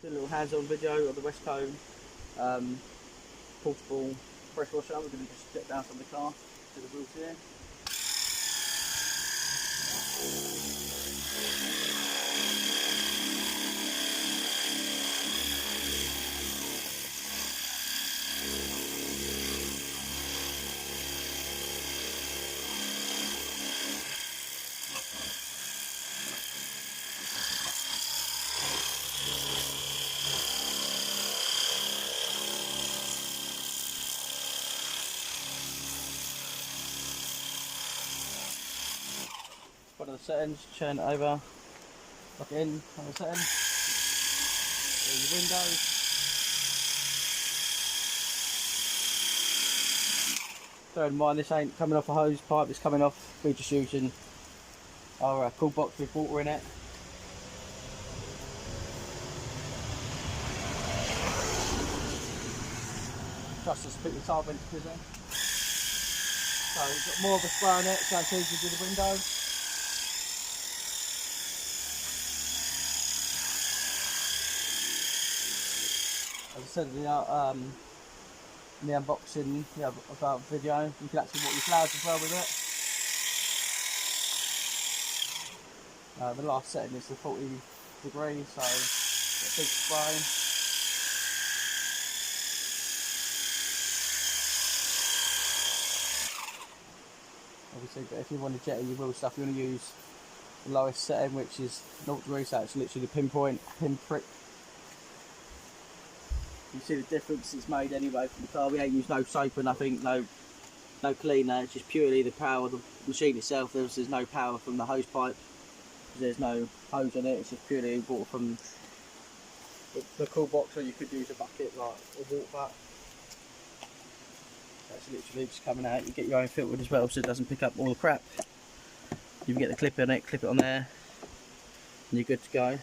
do a little hands-on video of the WESCO portable pressure washer. We're going to just step down from the car to the wheels here. One of the settings, turn it over, lock it in on the setting, do your windows. Bear in mind this ain't coming off a hose pipe, it's coming off, we're just using our cool box with water in it. Just to split the tile vents busy. So we've got more of a spray on it, so it's easy to do the windows. As I said in the unboxing of our video, you can actually water your flowers as well with it. The last setting is the 40 degrees, so a big spray. Obviously, but if you want to jet your wheel stuff, you want to use the lowest setting, which is 0 degrees, so it's literally the pinprick. You see the difference it's made anyway from the car. We ain't used no soap or nothing, no cleaner. It's just purely the power of the machine itself. There's no power from the hose pipe. There's no hose on it. It's just purely water from the cool box, or you could use a bucket like a water butt. That's literally just coming out. You get your own filter as well, so it doesn't pick up all the crap. You can get the clip on it, clip it on there, and you're good to go.